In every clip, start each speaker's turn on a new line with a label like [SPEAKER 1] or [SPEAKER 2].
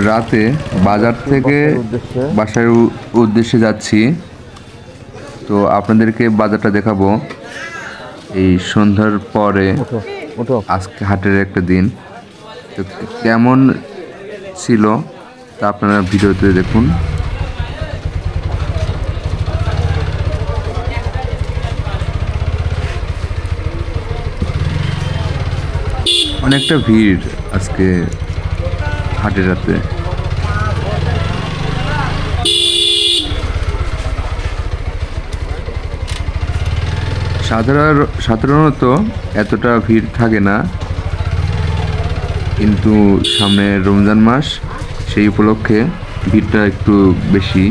[SPEAKER 1] রাতে বাজার থেকে বাসার উদ্দেশ্যে যাচ্ছি। তো আপনাদেরকে বাজারটা দেখাবো এই সন্ধ্যার পরে। আজকে হাটের একটা দিন, তো কেমন ছিল তা আপনারা ভিডিওতে দেখুন। অনেকটা ভিড় আজকে হাটের রাতে। সাধারণত এতটা ভিড় থাকে না, কিন্তু সামনে রমজান মাস, সেই উপলক্ষে ভিড়টা একটু বেশি।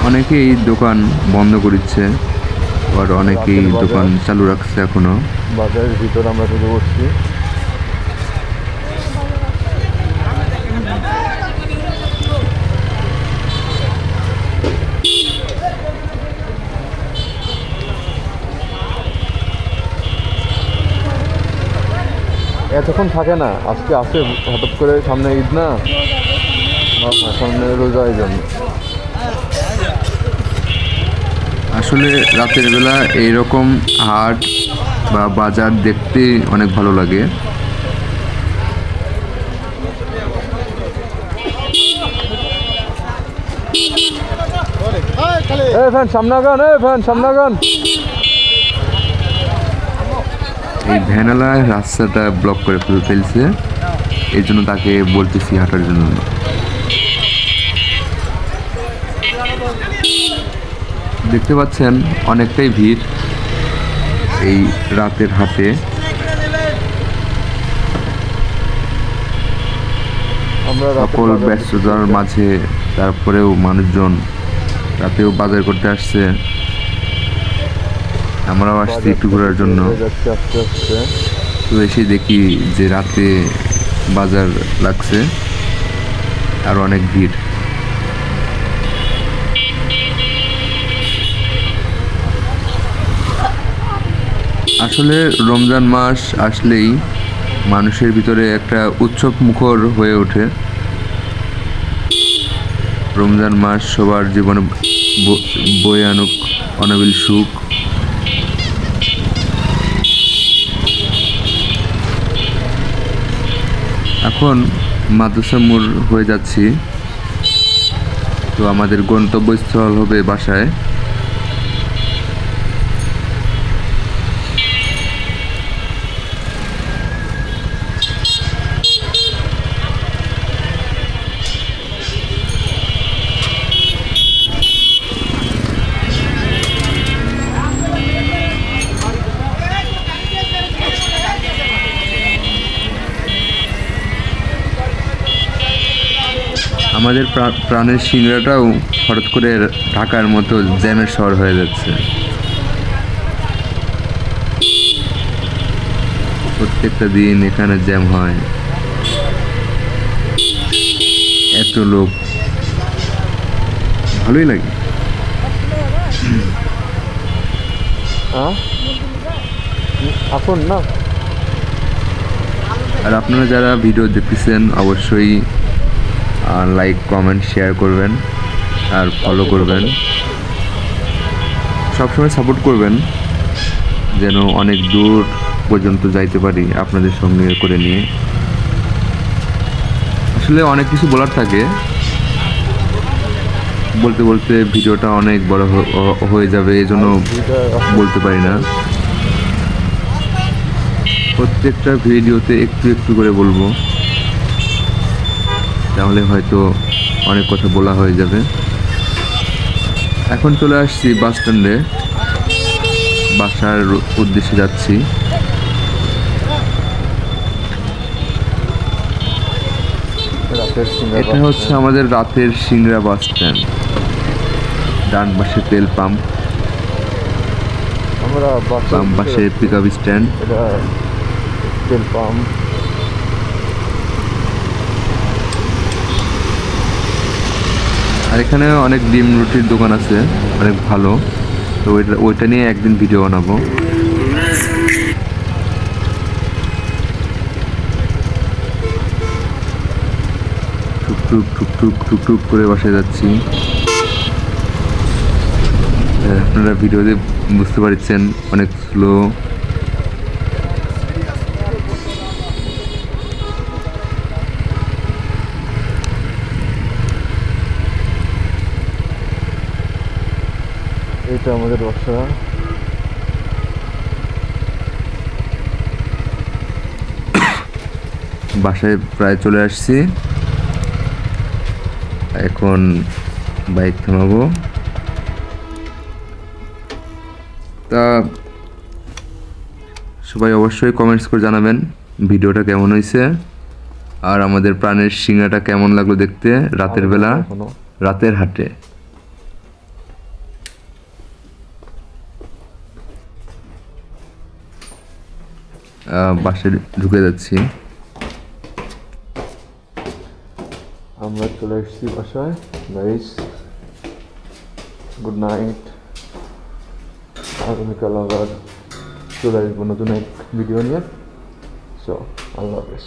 [SPEAKER 1] অনেকেই দোকান বন্ধ করেছে, আবার অনেকেই দোকান চালু রাখছে এখনো।
[SPEAKER 2] বাজারের ভিতর আমরা ঢুকে পড়ছি। এতক্ষণ থাকে না, আজকে আসে হঠাৎ করে, সামনে ঈদ না, সামনে রোজা, এই জন্য।
[SPEAKER 1] আসলে রাতের বেলা এইরকম হাট বা বাজার দেখতে অনেক ভালো লাগে। এই ভ্যানালা রাস্তাটা ব্লক করে ফেলছে, এই জন্য তাকে বলতেছি হাঁটার জন্য। দেখতে পাচ্ছেন অনেকটাই ভিড় এই রাতের হাটে। সকল ব্যস্ততার মাঝে তারপরেও মানুষজন রাতেও বাজার করতে আসছে। আমরাও আসছি একটু ঘোরার জন্য। তো এসে দেখি যে রাতে বাজার লাগছে আর অনেক ভিড়। আসলে রমজান মাস আসলেই মানুষের ভিতরে একটা উৎসব মুখর হয়ে ওঠে। রমজান মাস সবার জীবনে বয়ে আনুক অনাবিল সুখ। এখন মাদ্রাসা মোড় হয়ে যাচ্ছি, তো আমাদের গন্তব্যস্থল হবে বাসায়। আমাদের প্রাণের সিংড়াটাও হঠাৎ করে ঢাকার মতো জ্যামের শহর হয়ে যাচ্ছে। প্রত্যেকটা দিন এখানে জ্যাম হয়, এত লোক, ভালোই লাগে।
[SPEAKER 2] না,
[SPEAKER 1] আর আপনারা যারা ভিডিও দেখতেছেন অবশ্যই লাইক, কমেন্ট, শেয়ার করবেন আর ফলো করবেন। সবসময় সাপোর্ট করবেন যেন অনেক দূর পর্যন্ত যাইতে পারি আপনাদের সঙ্গে করে নিয়ে। আসলে অনেক কিছু বলার থাকে, বলতে বলতে ভিডিওটা অনেক বড় হয়ে যাবে, এই জন্য বলতে পারি না। প্রত্যেকটা ভিডিওতে একটু একটু করে বলবো, তাহলে হয়তো অনেক কথা বলা হয়ে যাবে। এখন চলে আসছি বাস স্ট্যান্ডে, বাসার উদ্দেশ্যে যাচ্ছি। এটা হচ্ছে আমাদের রাতের সিংড়া বাস স্ট্যান্ড, ডান পাশে তেল পাম্প।
[SPEAKER 2] আমরা
[SPEAKER 1] বাম পাশে পিক আপ স্ট্যান্ড।
[SPEAKER 2] এটা তেল পাম্প।
[SPEAKER 1] আর এখানে অনেক ডিম রুটির দোকান আছে, অনেক ভালো। তো ওইটা নিয়ে একদিন ভিডিও বানাবো। টুকটুক টুকটুক টুকটুক করে বাসায় যাচ্ছি। আপনারা ভিডিওতে বুঝতে পারছেন অনেক স্লো।
[SPEAKER 2] এটা আমাদের বাসা।
[SPEAKER 1] বাসায় প্রায় চলে আসছি, এখন বাইক থামাবো। তা সবাই অবশ্যই কমেন্টস করে জানাবেন ভিডিওটা কেমন হয়েছে, আর আমাদের প্রাণের সিংড়াটা কেমন লাগলো দেখতে রাতের বেলা, রাতের হাটে। বাসে ঢুকে যাচ্ছি।
[SPEAKER 2] আমরা চলে এসেছি বাসায় গাইস। Good night. আগামীকাল আবার চলে আসবো নতুন এক ভিডিও নিয়ে। সো আল্লাহ হাফেজ।